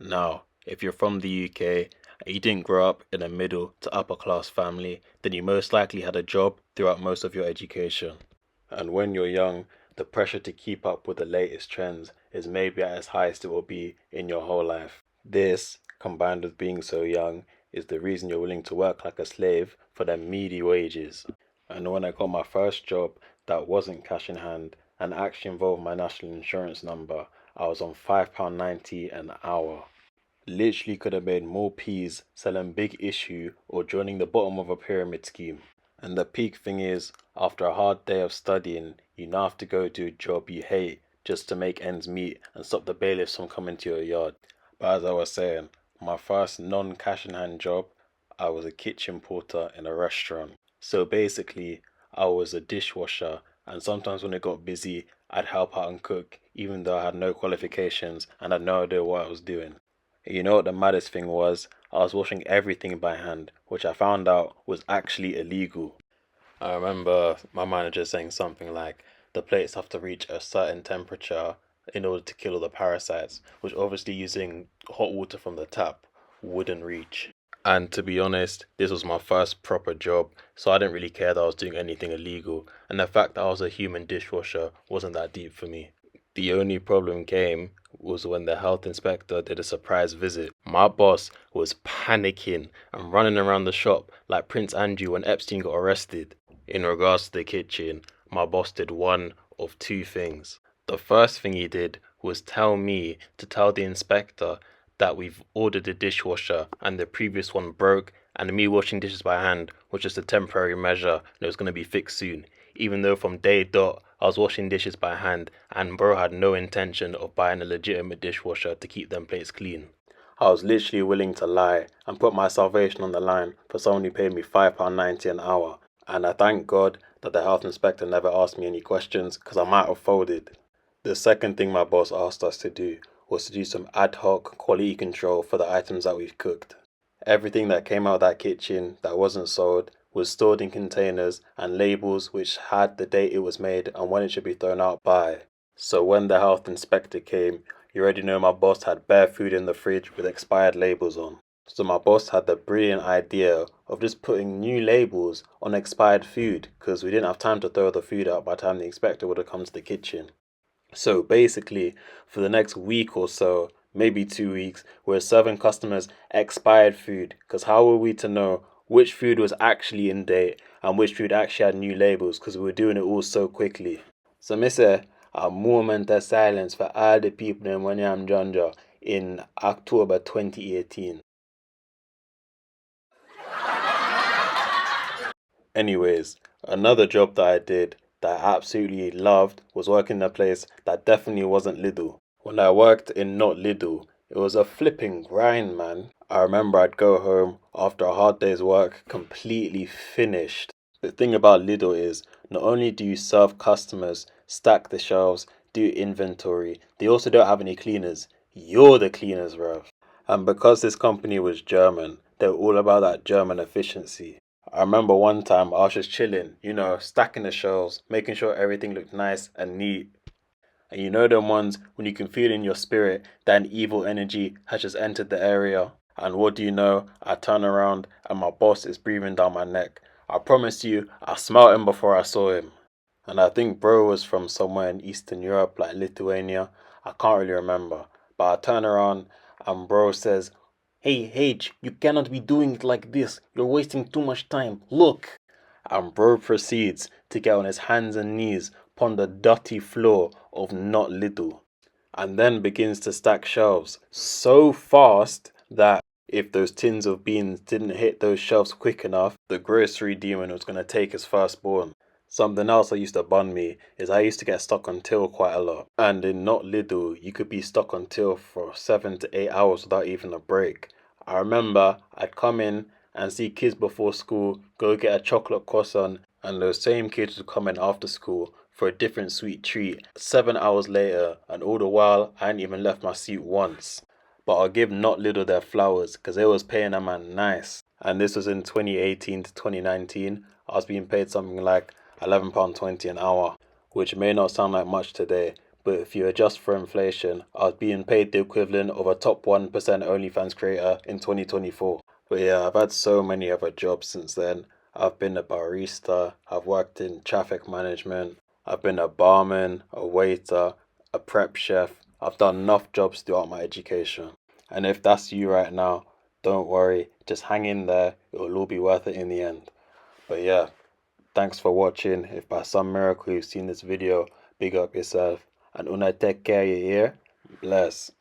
Now, if you're from the UK and you didn't grow up in a middle to upper class family, then you most likely had a job throughout most of your education. And when you're young, the pressure to keep up with the latest trends is maybe at its highest it will be in your whole life. This, combined with being so young, is the reason you're willing to work like a slave for them meaty wages. And when I got my first job that wasn't cash in hand and actually involved my national insurance number, I was on £5.90 an hour. Literally could have made more peas selling Big Issue or joining the bottom of a pyramid scheme. And the peak thing is, after a hard day of studying, you now have to go do a job you hate just to make ends meet and stop the bailiffs from coming to your yard. But as I was saying, my first non-cash in hand job, I was a kitchen porter in a restaurant. So basically, I was a dishwasher, and sometimes when it got busy, I'd help out and cook, even though I had no qualifications and had no idea what I was doing. You know what the maddest thing was? I was washing everything by hand, which I found out was actually illegal. I remember my manager saying something like the plates have to reach a certain temperature in order to kill all the parasites, which obviously using hot water from the tap wouldn't reach. And to be honest, this was my first proper job, so I didn't really care that I was doing anything illegal, and the fact that I was a human dishwasher wasn't that deep for me. The only problem came was when the health inspector did a surprise visit. My boss was panicking and running around the shop like Prince Andrew when Epstein got arrested. In regards to the kitchen, my boss did one of two things. The first thing he did was tell me to tell the inspector that we've ordered a dishwasher and the previous one broke, and me washing dishes by hand was just a temporary measure and it was going to be fixed soon. Even though from day dot I was washing dishes by hand and bro had no intention of buying a legitimate dishwasher to keep them plates clean. I was literally willing to lie and put my salvation on the line for someone who paid me £5.90 an hour. And I thank God that the health inspector never asked me any questions because I might have folded. The second thing my boss asked us to do was to do some ad hoc quality control for the items that we've cooked. Everything that came out of that kitchen that wasn't sold was stored in containers and labels which had the date it was made and when it should be thrown out by. So when the health inspector came, you already know my boss had bare food in the fridge with expired labels on. So my boss had the brilliant idea of just putting new labels on expired food because we didn't have time to throw the food out by the time the inspector would have come to the kitchen. So basically, for the next week or so, maybe 2 weeks, we're serving customers expired food. Because how were we to know which food was actually in date and which food actually had new labels? Because we were doing it all so quickly. So, me say, a moment of silence for all the people in Wanyam Janja in October 2018. Anyways, another job that I did that I absolutely loved was working in a place that definitely wasn't Lidl. When I worked in not Lidl, it was a flipping grind, man. I remember I'd go home after a hard day's work completely finished. The thing about Lidl is, not only do you serve customers, stack the shelves, do inventory, they also don't have any cleaners. You're the cleaners, bruv. And because this company was German, they were all about that German efficiency. I remember one time I was just chilling, stacking the shelves, making sure everything looked nice and neat. And you know them ones when you can feel in your spirit that an evil energy has just entered the area. And what do you know? I turn around and my boss is breathing down my neck. I promise you, I smelled him before I saw him. And I think bro was from somewhere in Eastern Europe, like Lithuania. I can't really remember. But I turn around and bro says, "Hey H, you cannot be doing it like this. You're wasting too much time. Look." And bro proceeds to get on his hands and knees upon the dirty floor of not Lidl. And then begins to stack shelves so fast that if those tins of beans didn't hit those shelves quick enough, the grocery demon was going to take his firstborn. Something else that used to bun me is I used to get stuck on till quite a lot. And in not Lidl, you could be stuck on till for 7 to 8 hours without even a break. I remember I'd come in and see kids before school go get a chocolate croissant, and those same kids would come in after school for a different sweet treat 7 hours later, and all the while I hadn't even left my seat once. But I'll give not Lidl their flowers because they was paying a man nice. And this was in 2018 to 2019. I was being paid something like £11.20 an hour, which may not sound like much today, but if you adjust for inflation, I was being paid the equivalent of a top 1% OnlyFans creator in 2024. But yeah, I've had so many other jobs since then. I've been a barista, I've worked in traffic management, I've been a barman, a waiter, a prep chef. I've done enough jobs throughout my education. And if that's you right now, don't worry, just hang in there, it'll all be worth it in the end. But yeah, thanks for watching. If by some miracle you've seen this video, big up yourself. And una take care, you hear? Bless.